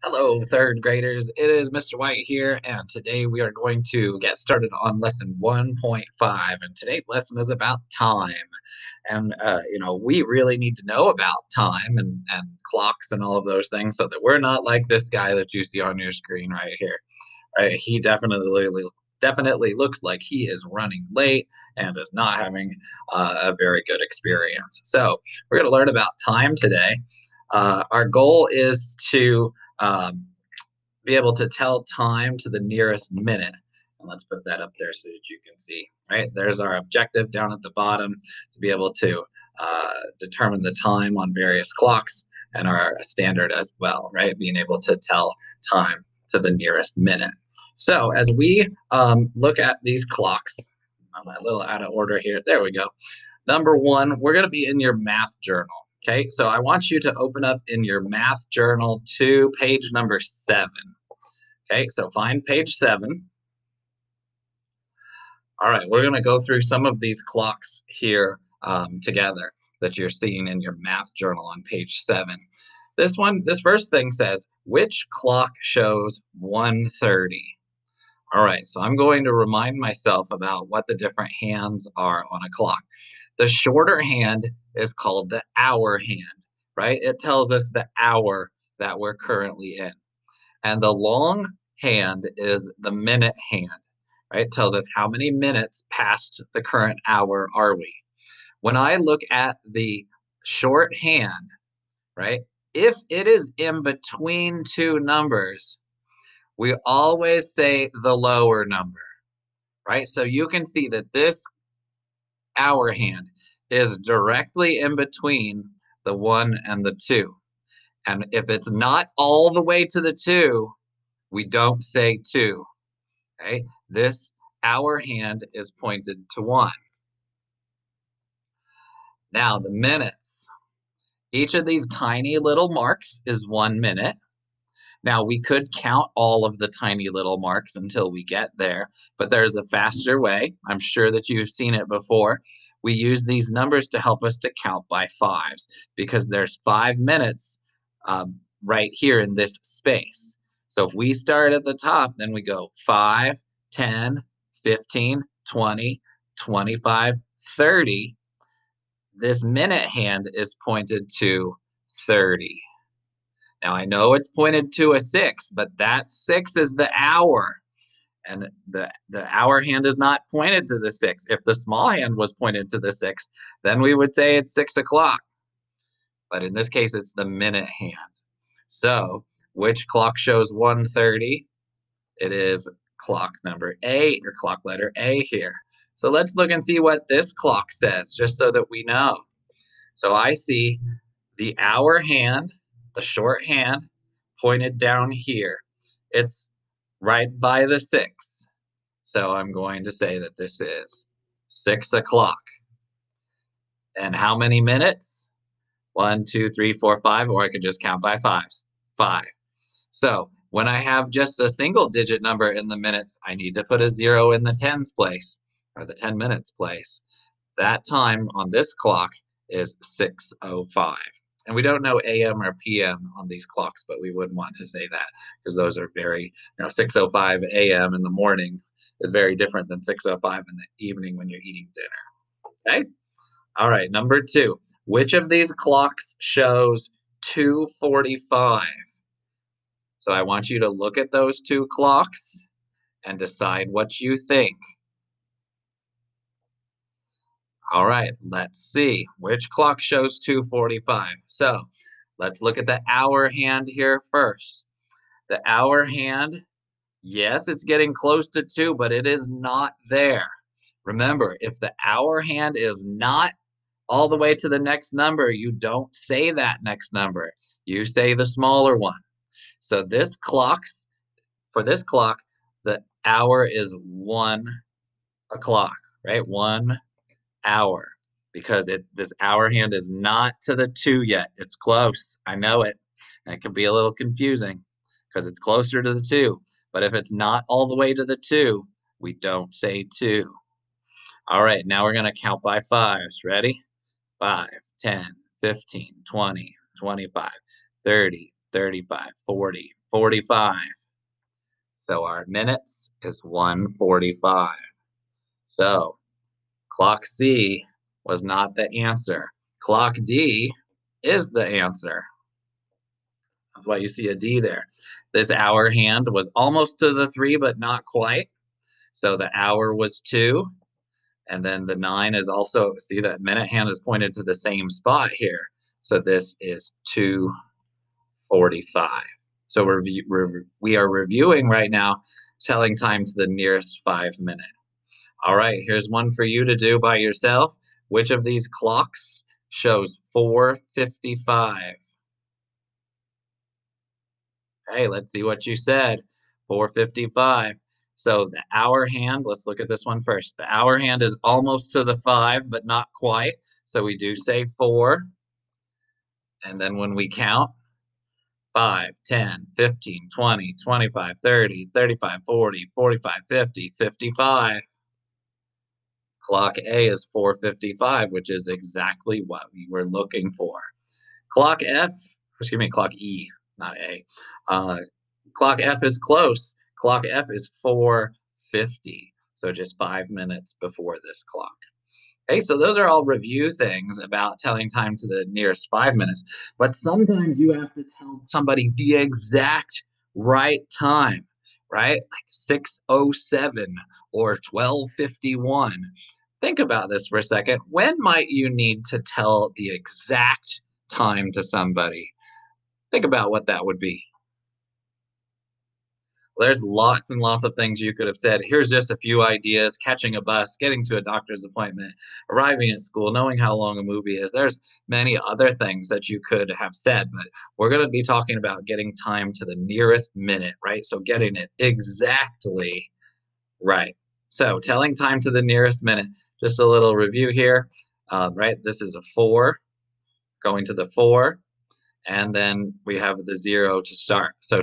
Hello, third graders. It is Mr. White here, and today we are going to get started on lesson 1.5. And today's lesson is about time. And, we really need to know about time and clocks and all of those things so that we're not like this guy that you see on your screen right here. Right? He definitely looks like he is running late and is not having a very good experience. So, we're going to learn about time today. Our goal is to um, be able to tell time to the nearest minute. And let's put that up there so that you can see. Right, there's our objective down at the bottom to be able to determine the time on various clocks and our standard as well. Right, being able to tell time to the nearest minute. So as we look at these clocks, I'm a little out of order here. There we go. Number one, we're going to be in your math journal. Okay, so I want you to open up in your math journal to page number 7. Okay, so find page 7. All right, we're going to go through some of these clocks here together that you're seeing in your math journal on page 7. This first thing says, which clock shows 1:30? All right, so I'm going to remind myself about what the different hands are on a clock. The shorter hand is called the hour hand, right? It tells us the hour that we're currently in. And the long hand is the minute hand, right? It tells us how many minutes past the current hour are we. When I look at the short hand, right? If it is in between two numbers, we always say the lower number, right? So you can see that this hour hand is directly in between the 1 and the 2. And if it's not all the way to the 2, we don't say 2. Okay? This hour hand is pointed to 1. Now the minutes. Each of these tiny little marks is 1 minute. Now we could count all of the tiny little marks until we get there, but there's a faster way. I'm sure that you've seen it before. We use these numbers to help us to count by fives because there's 5 minutes right here in this space. So if we start at the top, then we go 5, 10, 15, 20, 25, 30. This minute hand is pointed to 30. Now I know it's pointed to a 6, but that 6 is the hour. And the hour hand is not pointed to the 6. If the small hand was pointed to the 6, then we would say it's 6 o'clock. But in this case, it's the minute hand. So which clock shows 1:30? It is clock number A, or clock letter A here. So let's look and see what this clock says, just so that we know. So I see the hour hand, the short hand, pointed down here. It's right by the 6. So I'm going to say that this is 6 o'clock. And how many minutes? 1, 2, 3, 4, 5, or I could just count by fives. 5. So when I have just a single digit number in the minutes, I need to put a 0 in the tens place, or the 10 minutes place. That time on this clock is 6:05. And we don't know AM or PM on these clocks, but we wouldn't want to say that because those are very, 6:05 AM in the morning is very different than 6:05 in the evening when you're eating dinner. Okay? All right, number 2. Which of these clocks shows 2:45? So I want you to look at those two clocks and decide what you think. All right, let's see. Which clock shows 2:45? So let's look at the hour hand here first. The hour hand, yes, it's getting close to 2, but it is not there. Remember, if the hour hand is not all the way to the next number, you don't say that next number. You say the smaller one. So for this clock, the hour is 1 o'clock, right? 1 hour, because this hour hand is not to the 2 yet. It's close. I know it. And it can be a little confusing because it's closer to the 2. But if it's not all the way to the 2, we don't say 2. All right, now we're going to count by fives. Ready? 5, 10, 15, 20, 25, 30, 35, 40, 45. So our minutes is 1:45. So clock C was not the answer. Clock D is the answer. That's why you see a D there. This hour hand was almost to the 3, but not quite. So the hour was 2. And then the 9 is also, see that minute hand is pointed to the same spot here. So this is 2:45. So we are reviewing right now, telling time to the nearest 5 minute. All right, here's one for you to do by yourself. Which of these clocks shows 4:55? Hey, let's see what you said. 4:55. So the hour hand, let's look at this one first. The hour hand is almost to the 5, but not quite. So we do say 4. And then when we count, 5, 10, 15, 20, 25, 30, 35, 40, 45, 50, 55. Clock A is 4:55, which is exactly what we were looking for. Clock F, excuse me, clock E, not A. Uh, Clock F is close. Clock F is 4:50, so just 5 minutes before this clock. Okay, so those are all review things about telling time to the nearest 5 minutes. But sometimes you have to tell somebody the exact right time, right? Like 6:07 or 12:51. Think about this for a second. When might you need to tell the exact time to somebody? Think about what that would be. There's lots and lots of things you could have said. Here's just a few ideas: catching a bus, getting to a doctor's appointment, arriving at school, knowing how long a movie is. There's many other things that you could have said, but we're going to be talking about getting time to the nearest minute, right? So getting it exactly right. So telling time to the nearest minute, just a little review here, right? This is a 4, going to the 4. And then we have the 0 to start. So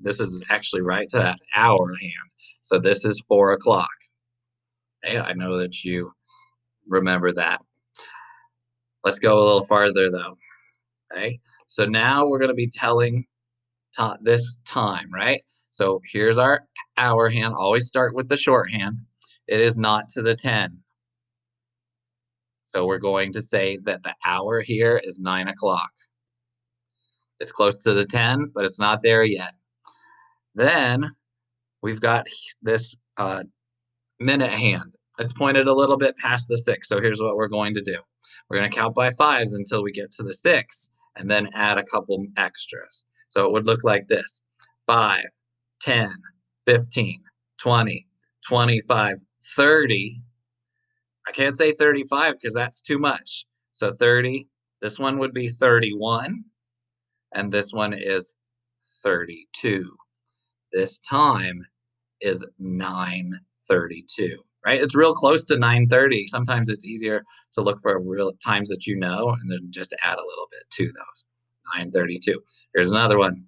this is actually right to that hour hand. So this is 4 o'clock. Hey, I know that you remember that. Let's go a little farther though. Okay. So now we're going to be telling this time, right? So here's our hour hand. Always start with the shorthand. It is not to the 10. So we're going to say that the hour here is 9 o'clock. It's close to the 10, but it's not there yet. Then we've got this minute hand. It's pointed a little bit past the 6. So here's what we're going to do. We're going to count by 5s until we get to the 6 and then add a couple extras. So it would look like this: 5, 10, 15, 20, 25, 30. I can't say 35 because that's too much. So 30, this one would be 31, and this one is 32. This time is 9:32, right? It's real close to 9:30. Sometimes it's easier to look for real times that you know and then just add a little bit to those. 9:32. Here's another one.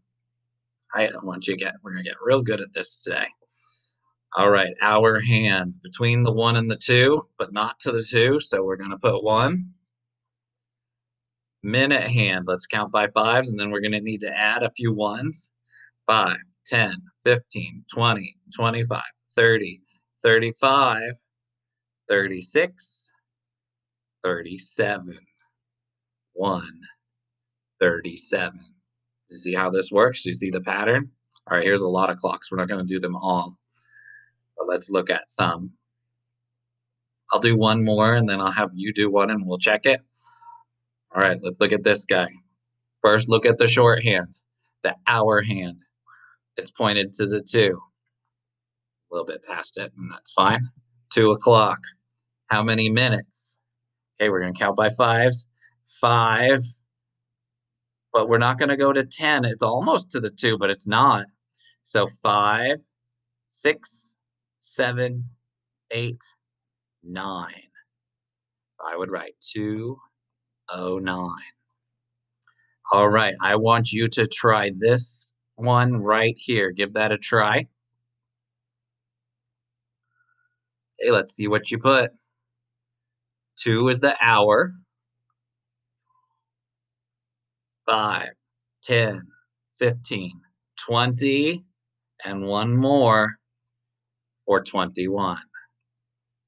I want you to we're going to get real good at this today. All right, hour hand between the 1 and the 2, but not to the 2, so we're going to put 1. Minute hand, let's count by 5s, and then we're going to need to add a few 1s. 5, 10, 15, 20, 25, 30, 35, 36, 37, 1, 37. You see how this works? You see the pattern? All right, here's a lot of clocks. We're not going to do them all, but let's look at some. I'll do one more, and then I'll have you do one, and we'll check it. All right, let's look at this guy. First, look at the shorthand, the hour hand. It's pointed to the 2. A little bit past it, and that's fine. 2 o'clock. How many minutes? Okay, we're going to count by 5s. 5, but we're not going to go to 10. It's almost to the 2, but it's not. So 5, 6, 7, 8, 9. I would write 2:09. All right, I want you to try this one right here. Give that a try. Okay, let's see what you put. 2 is the hour. 5, 10, 15, 20, and one more for 21.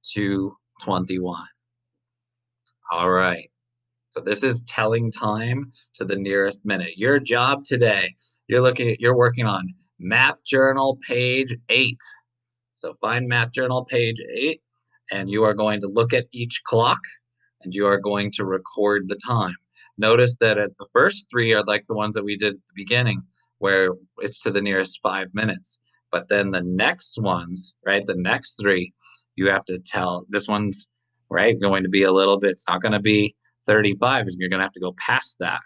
2:21. All right. So this is telling time to the nearest minute. Your job today, you're working on Math Journal page 8. So find Math Journal page 8, and you are going to look at each clock, and you are going to record the time. Notice that at the first 3 are like the ones that we did at the beginning, where it's to the nearest 5 minutes. But then the next ones, right, the next 3, you have to tell, this one's, right, going to be a little bit, it's not going to be 35, you're going to have to go past that.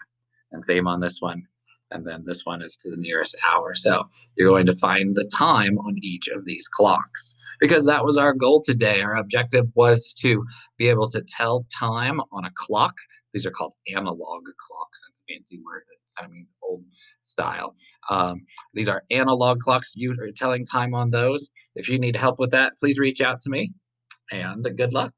And same on this one. And then this one is to the nearest hour. So you're going to find the time on each of these clocks, because that was our goal today. Our objective was to be able to tell time on a clock. These are called analog clocks. That's a fancy word that kind of means old style. These are analog clocks. You are telling time on those. If you need help with that, please reach out to me, and good luck.